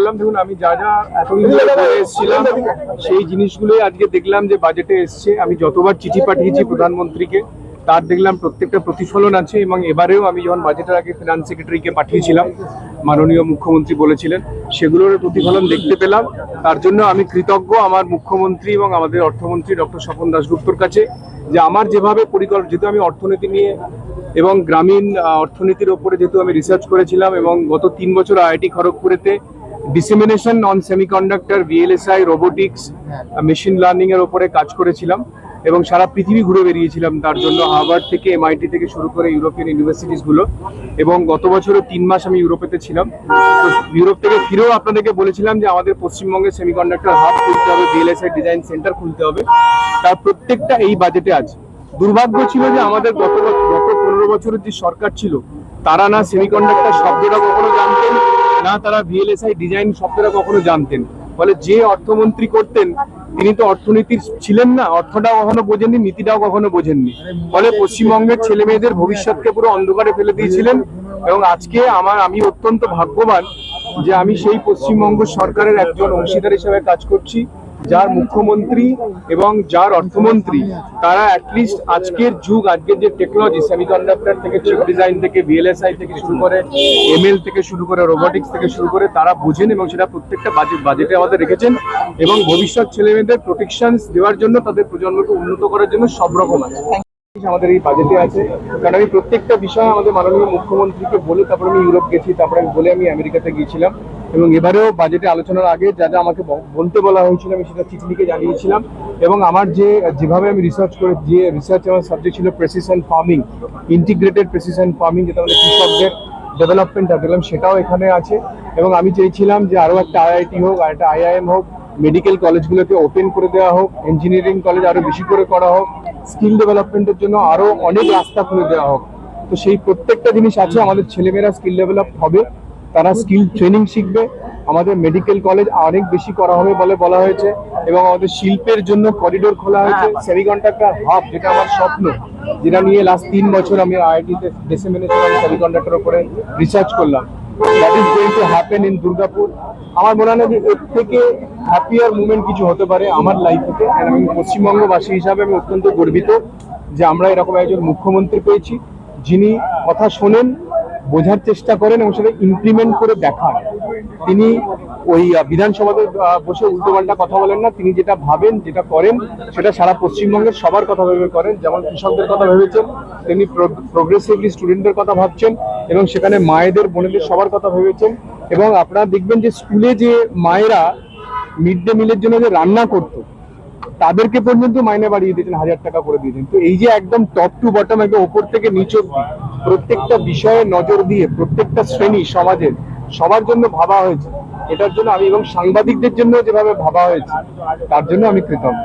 বললাম, দেখুন আমি যা যা এতদিন ধরে বলে এসেছিলাম সেই জিনিসগুলোই আজকে দেখলাম যে বাজেটে এসছে। আমি যতবার চিঠি পাঠিয়েছি প্রধানমন্ত্রীকে তার দেখলাম প্রত্যেকটা প্রতিফলন আছে, এবং এবারেও আমি যখন বাজেটের আগে ফিনান্স সেক্রেটারিকে পাঠিয়েছিলাম, মাননীয় মুখ্যমন্ত্রী বলেছিলেন, সেগুলোর প্রতিফলন দেখতে পেলাম। তার জন্য আমি কৃতজ্ঞ আমার মুখ্যমন্ত্রী এবং আমাদের অর্থমন্ত্রী ডক্টর স্বপন দাশগুপ্তর কাছে, যে আমার যেভাবে যেহেতু আমি অর্থনীতি নিয়ে এবং গ্রামীণ অর্থনীতির ওপরে যেহেতু আমি রিসার্চ করেছিলাম, এবং গত 3 বছর আইআইটি খড়গপুরেতে dissemination on semiconductor, VLSI, robotics, machine learning এর ওপরে কাজ করেছিলাম, এবং সারা পৃথিবী ঘুরে বেরিয়েছিলাম তার জন্য, হার্ভার্ড থেকে, এমআইটি থেকে শুরু করে ইউরোপিয়ান ইউনিভার্সিটিস গুলো। এবং গত বছরও 3 মাস আমি ইউরোপেতে ছিলাম। তো ইউরোপ থেকে ফিরেও আপনাদেরকে বলেছিলাম যে আমাদের পশ্চিমবঙ্গে সেমিকন্ডাক্টর হাব খুলতে হবে, ভিএলএসআই ডিজাইন সেন্টার খুলতে হবে। তার প্রত্যেকটা এই বাজেটে আছে। দুর্ভাগ্য ছিল যে আমাদের গত 15 বছরের যে সরকার ছিল, তারা না সেমিকন্ডাক্টর শব্দটা কখনো জানতেন, না তারা ভিএলএসআই ডিজাইন শব্দটা কখনো জানতেন। ফলে যে অর্থমন্ত্রী করতেন তিনি তো অর্থনীতির ছিলেন না, অর্থটাও কখনো বোঝেননি, নীতিটাও কখনো বোঝেননি। ফলে পশ্চিমবঙ্গের ছেলে মেয়েদের ভবিষ্যৎকে পুরো অন্ধকারে ফেলে দিয়েছিলেন। এবং আজকে আমি অত্যন্ত ভাগ্যবান যে আমি সেই পশ্চিমবঙ্গ সরকারের একজন অংশীদার হিসেবে কাজ করছি, যার মুখ্যমন্ত্রী এবং যার অর্থমন্ত্রী তারা অ্যাটলিস্ট আজকের যুগ, আজকের যে টেকনোলজি, সেমিকন্ডাক্টর থেকে চিপ ডিজাইন থেকে ভিএলএসআই থেকে শুরু করে এমএল থেকে শুরু করে রোবোটিক্স থেকে শুরু করে তারা বুঝেন, এবং সেটা প্রত্যেকটা বাজেটে আমাদের রেখেছেন। এবং ভবিষ্যৎ ছেলেমেয়েদের প্রোটেকশন দেওয়ার জন্য, তাদের প্রজন্মকে উন্নত করার জন্য সব রকম আছে আমাদের এই বাজেটে আছে। কারণ আমি প্রত্যেকটা বিষয় আমাদের মাননীয় মুখ্যমন্ত্রীকে বলে তারপরে আমি ইউরোপ গেছি, তারপরে আমি বলে আমি আমেরিকাতে গিয়েছিলাম, এবং এবারেও বাজেটে আলোচনার আগে যা যা আমাকে বলতে বলা হয়েছিল আমি সেটা চিঠি লিখে জানিয়েছিলাম। এবং আমার যেভাবে আমি রিসার্চ করে, যে রিসার্চ আমার সাবজেক্ট ছিল precision farming, integrated precision farming, যেটা আমাদের কৃষকদের ডেভেলপমেন্ট দেখলাম, সেটাও এখানে আছে। এবং আমি চেয়েছিলাম যে আরও একটা আইআইটি হোক, আর একটা আইআইএম হোক, মেডিকেল কলেজগুলোকে ওপেন করে দেওয়া হোক, ইঞ্জিনিয়ারিং কলেজ আরো বেশি করে করা হোক, স্কিল ডেভেলপমেন্টের জন্য আরো অনেক রাস্তা খুলে দেওয়া হোক। তো সেই প্রত্যেকটা জিনিস আছে। আমাদের ছেলেমেয়েরা স্কিল ডেভেলপ হবে, তারা স্কিল ট্রেনিং শিখবে। আমাদের মেডিকেল কলেজ অনেক বেশি করা হবে বলে বলা হয়েছে, এবং আমাদের শিল্পের জন্য করিডোর খোলা হয়েছে। সেমিকন্ডাক্টর হাব, যেটা আমার স্বপ্ন, যেটা নিয়ে লাস্ট 3 বছর আমি আইআইটিতে ডিসেমিনেশন অন সেমিকন্ডাক্টর উপরে রিসার্চ করলাম, that is going to happen in Durgapur. আমার মনে হয় যে এর থেকে হ্যাপিয়ার মুভমেন্ট কিছু হতে পারে আমার লাইফে। আমি পশ্চিমবঙ্গবাসী হিসাবে আমি অত্যন্ত গর্বিত যে আমরা এরকম একজন মুখ্যমন্ত্রী পেয়েছি, যিনি কথা শোনেন, বোঝার চেষ্টা করেন এবং সেটা ইমপ্লিমেন্ট করে দেখান। তিনি ওই বিধানসভাতে বসে উল্টোপাল্টা কথা বলেন না, তিনি যেটা ভাবেন, যেটা করেন, সেটা সারা পশ্চিমবঙ্গের সবার কথা ভেবে করেন। যেমন কৃষকদের কথা ভেবেছেন, তেমনি প্রোগ্রেসিভলি স্টুডেন্টদের কথা ভাবছেন, এবং সেখানে মায়েদের, বোনেদের সবার কথা ভেবেছেন। এবং আপনারা দেখবেন যে স্কুলে যে মায়েরা মিড ডে মিলের জন্য যে রান্না করতো, তাদেরকে পর্যন্ত মাইনে বাড়িয়ে দিয়েছেন, 1000 টাকা করে দিয়েছেন। তো এই যে একদম টপ টু বটম, একদম ওপর থেকে নিচ অব্দি প্রত্যেকটা বিষয়ে নজর দিয়ে প্রত্যেকটা শ্রেণী সমাজের সবার জন্য ভাবা হয়েছে, এটার জন্য আমি, এবং সাংবাদিকদের জন্য যেভাবে ভাবা হয়েছে, তার জন্য আমি কৃতজ্ঞ।